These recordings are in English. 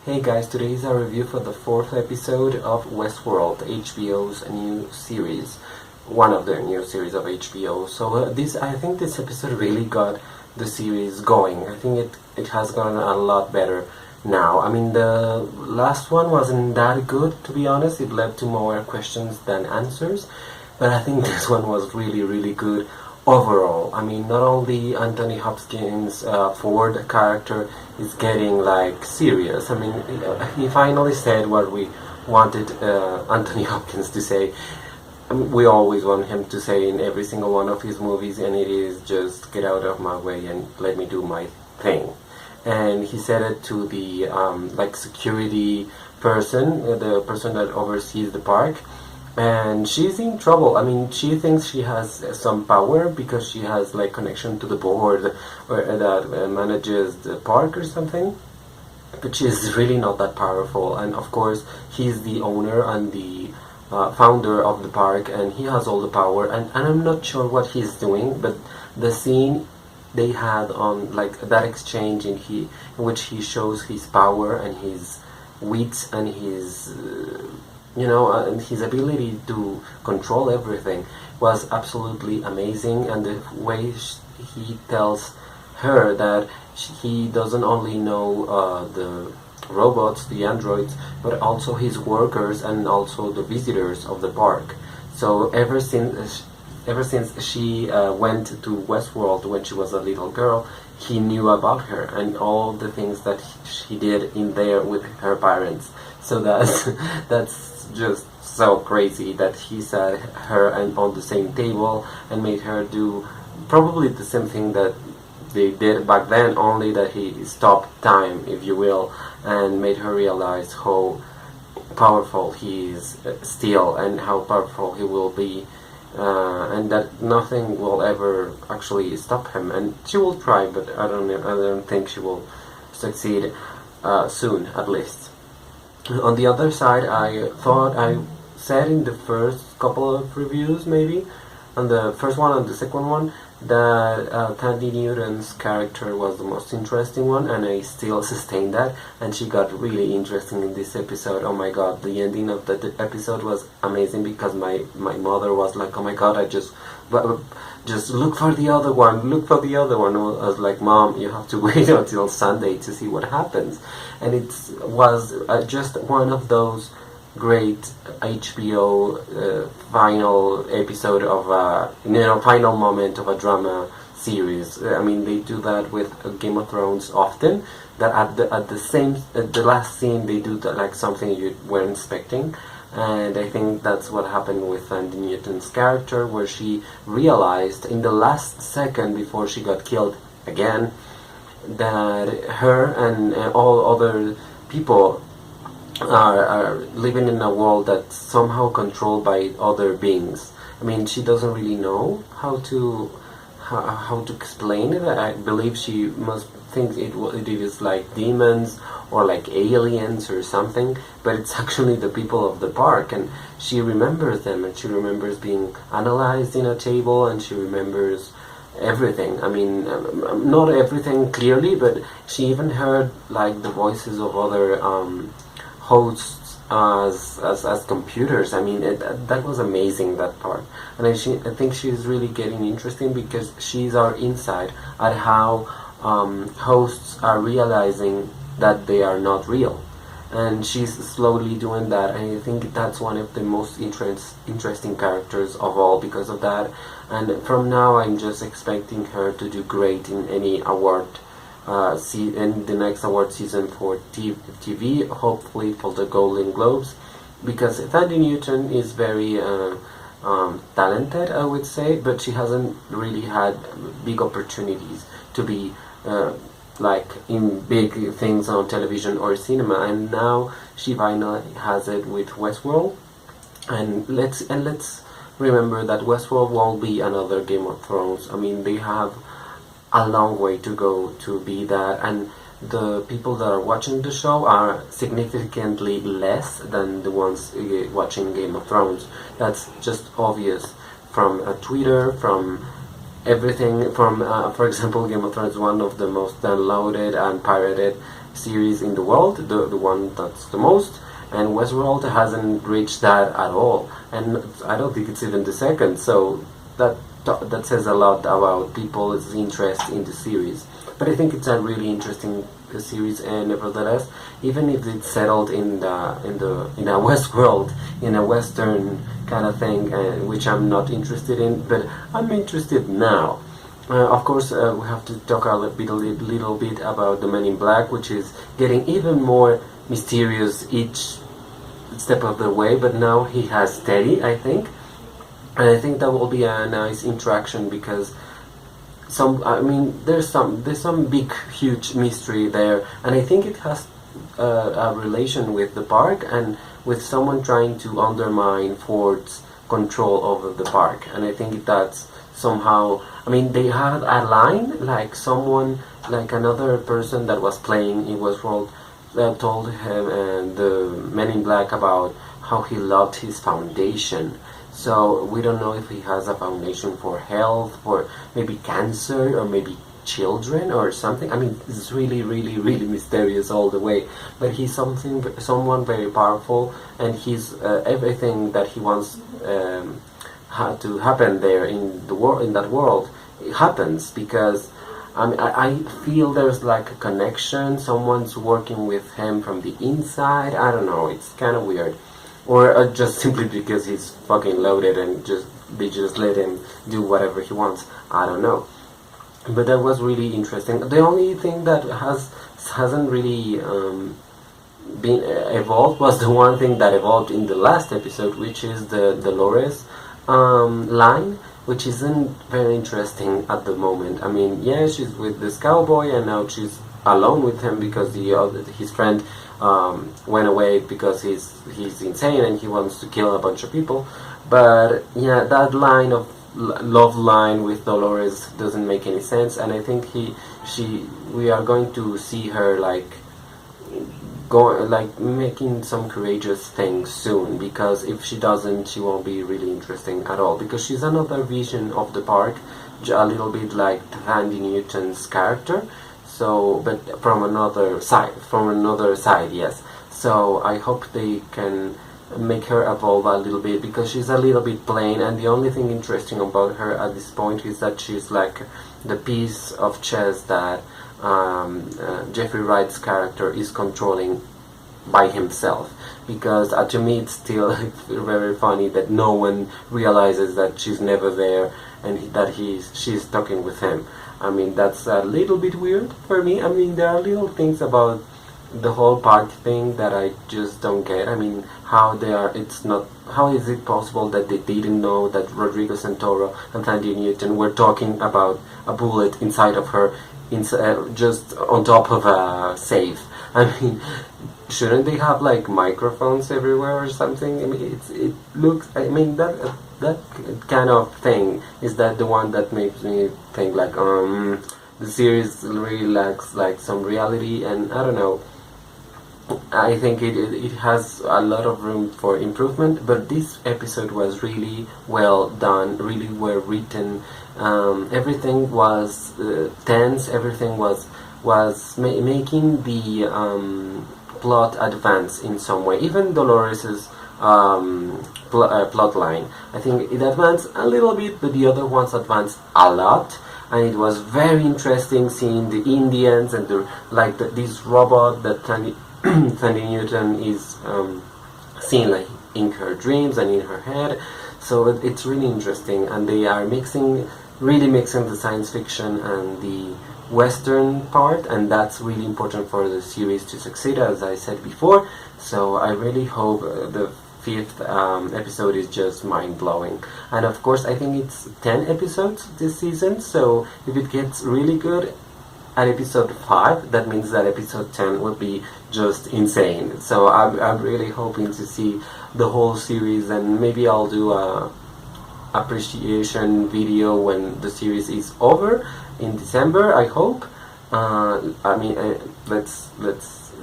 Hey guys, today is our review for the fourth episode of Westworld, HBO's new series, one of their new series of HBO. I think this episode really got the series going. I think it has gotten a lot better now. I mean, the last one wasn't that good, to be honest. It led to more questions than answers, but I think this one was really good overall. I mean, not only Anthony Hopkins' Ford character is getting like serious. I mean, he finally said what we wanted Anthony Hopkins to say. I mean, we always want him to say in every single one of his movies, and it is just get out of my way and let me do my thing. And he said it to the security person, the person that oversees the park. And she's in trouble. I mean, she thinks she has some power because she has like connection to the board or that manages the park or something, but she's really not that powerful. And of course, he's the owner and the founder of the park, and he has all the power. And I'm not sure what he's doing, but the scene they had on like that exchange in which he shows his power and his wit and his and his ability to control everything was absolutely amazing. And the way he tells her that he doesn't only know the robots, the androids, but also his workers and also the visitors of the park. So ever since she went to Westworld when she was a little girl, he knew about her and all the things that she did in there with her parents. So that's just so crazy that he sat her and on the same table and made her do probably the same thing that they did back then, only that he stopped time, if you will, and made her realize how powerful he is still and how powerful he will be, and that nothing will ever actually stop him. And she will try, but I don't think she will succeed soon, at least. On the other side, I thought I said in the first couple of reviews, maybe, on the first one and the second one, that Tandy Newton's character was the most interesting one, and I still sustain that, and she got really interesting in this episode. Oh my god, the ending of the episode was amazing because my mother was like, oh my god, I just look for the other one, I was like, Mom, you have to wait until Sunday to see what happens. And it was just one of those great HBO final episode of final moment of a drama series. I mean, they do that with Game of Thrones often. That at the last scene they do like something you weren't expecting. And I think that's what happened with Andy Newton's character, where she realized in the last second before she got killed again that her and all other people are living in a world that's somehow controlled by other beings. I mean, she doesn't really know how to explain it. I believe she must think it is like demons or like aliens or something, but it's actually the people of the park, and she remembers them, and she remembers being analyzed in a table, and she remembers everything. I mean, not everything clearly, but she even heard like the voices of other hosts as computers. I mean, that was amazing, that part. And I think she's really getting interesting because she's our insight at how hosts are realizing that they are not real, and she's slowly doing that, and I think that's one of the most interesting characters of all because of that. And from now I'm just expecting her to do great in any award in the next award season for TV, hopefully for the Golden Globes, because Tandy Newton is very talented, I would say, but she hasn't really had big opportunities to be like in big things on television or cinema, and now she finally has it with Westworld. And let's remember that Westworld won't be another Game of Thrones. I mean, they have a long way to go to be that, and the people that are watching the show are significantly less than the ones watching Game of Thrones. That's just obvious from Twitter, from everything, from for example, Game of Thrones is one of the most downloaded and pirated series in the world, the one that's the most, and Westworld hasn't reached that at all, and I don't think it's even the second. So that says a lot about people's interest in the series. But I think it's a really interesting series, and nevertheless, even if it's settled in a Westworld, in a Western kind of thing, which I'm not interested in, but I'm interested now. Of course, we have to talk a little bit about the Men in Black, which is getting even more mysterious each step of the way. But now he has Teddy, I think, and I think that will be a nice interaction because there's some big, huge mystery there, and I think it has a relation with the park and with someone trying to undermine Ford's control over the park. And I think that's somehow, they had a line, like someone, like another person that was playing in Westworld told him and the Men in Black about how he loved his foundation. So we don't know if he has a foundation for health, for maybe cancer, or maybe children or something. It's really, really, really mysterious all the way. But he's someone very powerful, and he's everything that he wants to happen there in that world, it happens because I feel there's like a connection. Someone's working with him from the inside. I don't know. It's kind of weird. Or just simply because he's fucking loaded and they just let him do whatever he wants. I don't know. But that was really interesting. The only thing that hasn't really been evolved was the one thing that evolved in the last episode, which is the Dolores line, which isn't very interesting at the moment. Yeah, she's with this cowboy, and now she's alone with him because his friend went away because he's insane and he wants to kill a bunch of people. But yeah, that line of love line with Dolores doesn't make any sense, and I think we are going to see her making some courageous things soon, because if she doesn't, she won't be really interesting at all, because she's another vision of the park, a little bit like Randy Newton's character. So, but from another side, yes. So I hope they can make her evolve a little bit, because she's a little bit plain, and the only thing interesting about her at this point is that she's like the piece of chess that Jeffrey Wright's character is controlling by himself. Because to me it's still very funny that no one realizes that she's never there and that she's talking with him. That's a little bit weird for me. There are little things about the whole park thing that I just don't get. How is it possible that they didn't know that Rodrigo Santoro and Thandie Newton were talking about a bullet inside of her, just on top of a safe? Shouldn't they have like microphones everywhere or something? It looks. That kind of thing is that the one that makes me think like the series really lacks like some reality, and I don't know. I think it has a lot of room for improvement, but this episode was really well done, really well written. Everything was tense. Everything was making the plot advance in some way. Even Dolores's plot line, I think it advanced a little bit, but the other ones advanced a lot. And it was very interesting seeing the Indians and this robot that Thandie Newton is seeing like in her dreams and in her head. So it's really interesting, and they are really mixing the science fiction and the Western part, and that's really important for the series to succeed, as I said before. So I really hope the 5th episode is just mind-blowing. And of course, I think it's 10 episodes this season, so if it gets really good at episode 5, that means that episode 10 will be just insane. So I'm really hoping to see the whole series, and maybe I'll do a appreciation video when the series is over in December, I hope.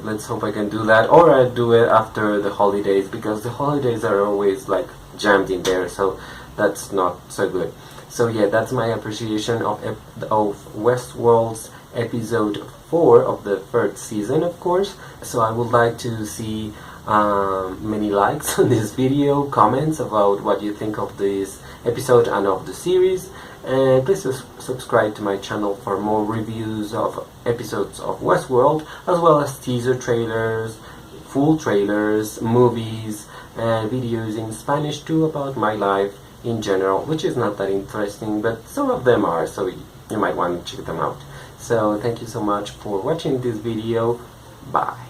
Let's hope I can do that, or I'll do it after the holidays, because the holidays are always like jammed in there, so that's not so good. So yeah, that's my appreciation of Westworld's episode 4 of the third season, of course. So I would like to see many likes on this video, comments about what you think of this episode and of the series, and please subscribe to my channel for more reviews of episodes of Westworld, as well as teaser trailers, full trailers, movies, and videos in Spanish too about my life in general, which is not that interesting, but some of them are, so you might want to check them out. So thank you so much for watching this video. Bye.